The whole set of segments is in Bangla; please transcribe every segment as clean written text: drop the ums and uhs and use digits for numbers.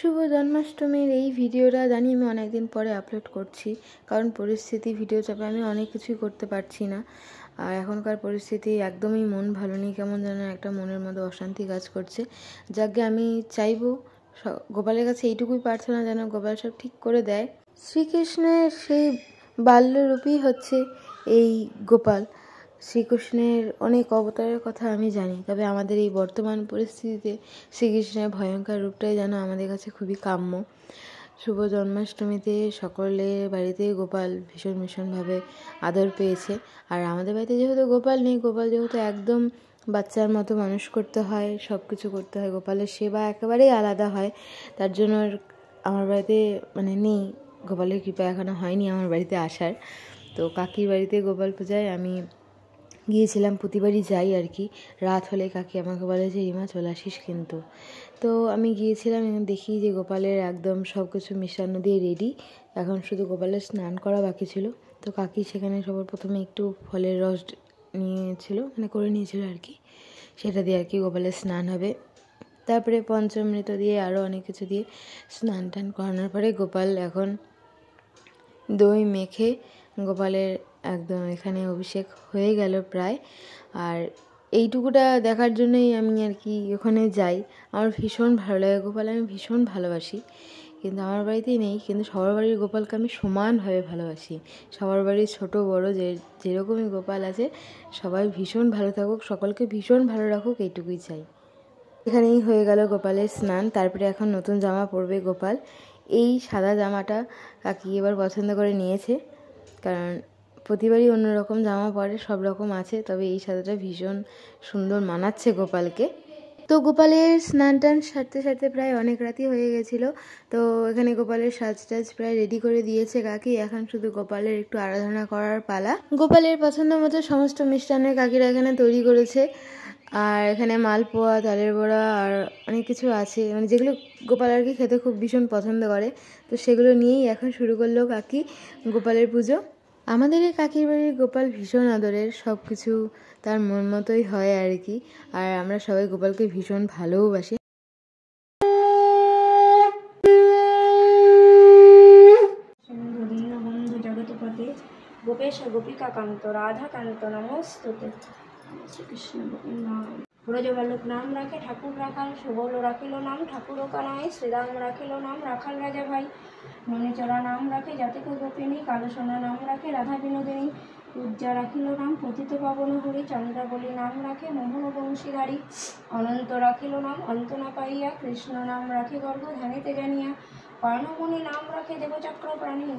শুভ জন্মাষ্টমীর এই ভিডিওটা জানি আমি অনেকদিন পরে আপলোড করছি, কারণ পরিস্থিতি ভিডিও চাপে আমি অনেক কিছুই করতে পারছি না। আর এখনকার পরিস্থিতি একদমই মন ভালো নেই, কেমন যেন একটা মনের মধ্যে অশান্তি কাজ করছে। যাকে আমি চাইবো গোপালের কাছে এইটুকুই প্রার্থনা যেন গোপাল সব ঠিক করে দেয়। শ্রীকৃষ্ণের সেই বাল্যরূপই হচ্ছে এই গোপাল। শ্রীকৃষ্ণের অনেক অবতারের কথা আমি জানি, তবে আমাদের এই বর্তমান পরিস্থিতিতে শ্রীকৃষ্ণের ভয়ঙ্কর রূপটাই যেন আমাদের কাছে খুবই কাম্য। শুভ জন্মাষ্টমীতে সকলের বাড়িতে গোপাল ভীষণভাবে আদর পেয়েছে। আর আমাদের বাড়িতে যেহেতু গোপাল নেই, গোপাল যেহেতু একদম বাচ্চার মতো মানুষ করতে হয়, সব কিছু করতে হয়, গোপালের সেবা একেবারেই আলাদা হয়। তার জন্য আমার বাড়িতে নেই, গোপালের কৃপা এখনও হয়নি আমার বাড়িতে আসার। তো কাকির বাড়িতে গোপাল পূজায় আমি গিয়েছিলাম, প্রতিবারই যাই আর কি। রাত হলে কাকি আমাকে বলে যে রিমা চলে আসিস কিন্তু। তো আমি গিয়েছিলাম এবং দেখি যে গোপালের একদম সব কিছু মিষ্টান্ন দিয়ে রেডি, এখন শুধু গোপালের স্নান করা বাকি ছিল। তো কাকি সেখানে সবার প্রথমে একটু ফলের রস করে নিয়েছিল আর কি, সেটা দিয়ে আর কি গোপালের স্নান হবে। তারপরে পঞ্চামৃত দিয়ে আরও অনেক কিছু দিয়ে স্নান টান করানোর পরে গোপাল এখন দই মেখে গোপালের একদম এখানে অভিষেক হয়ে গেল প্রায়। আর এইটুকুটা দেখার জন্যই আমি আর কি ওখানে যাই। আমার ভীষণ ভালো লাগে গোপাল, আমি ভীষণ ভালোবাসি। কিন্তু আমার বাড়িতেই নেই, কিন্তু সবার বাড়ির গোপালকে আমি সমানভাবে ভালোবাসি। সবার বাড়ির ছোট বড় যেরকমই গোপাল আছে সবাই ভীষণ ভালো থাকুক, সকলকে ভীষণ ভালো রাখুক, এইটুকুই চাই। এখানেই হয়ে গেল গোপালের স্নান। তারপরে এখন নতুন জামা পরবে গোপাল। এই সাদা জামাটা কাকি এবার পছন্দ করে নিয়েছে, কারণ প্রতিবারই অন্যরকম জামা পরে, সব রকম আছে, তবে এই সাদাটা ভীষণ সুন্দর মানাচ্ছে গোপালকে। তো গোপালের স্নান টান সারতে প্রায় অনেক রাতই হয়ে গেছিলো। তো এখানে গোপালের সাজটাজ প্রায় রেডি করে দিয়েছে কাকি, এখন শুধু গোপালের একটু আরাধনা করার পালা। গোপালের পছন্দ মতো সমস্ত মিষ্টান্নের কাকিরা এখানে তৈরি করেছে। আর এখানে মালপোয়া, তালের বড়া আর অনেক কিছু আছে, যেগুলো গোপাল আর কি খেতে খুব ভীষণ পছন্দ করে। তো সেগুলো নিয়েই এখন শুরু করলো কাকি গোপালের পুজো। আমাদের এই কাকির বাড়ির গোপাল ভীষণ আদরের, সব কিছু তার মন মতোই হয় আর কি। আর আমরা সবাই গোপালকে ভীষণ ভালোবাসি। দীনবন্ধু জগৎপতে গোপেশ গোপিকা কান্ত রাধা কান্ত নমস্তুতে। শ্রীকৃষ্ণ নাম ব্রজবালক নাম রাখে ঠাকুর রাখাল, সুবল রাখিল নাম ঠাকুর কানায়, শ্রীরাম রাখিল নাম রাখাল রাজা ভাই, মণিচরা নাম রাখে জাতিক গোপিনী, কালো সোনা নাম রাখে রাধা বিনোদিনী, পূজ্যা রাখিল নাম পতিত পাবন হরি, চন্দ্রাবলী নাম রাখে মোহন বংশীধারী, অনন্ত রাখিল নাম অন্ত না পাইয়া, কৃষ্ণ নাম রাখে গর্ভ ধ্যানেতে জানিয়া, কর্ণমণি নাম রাখে দেবচক্র প্রাণী,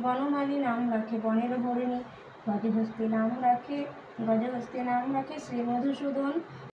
বনমালী নাম রাখে বনের হরিণী, গজহস্তি নাম রাখে শ্রী মধুসূদন।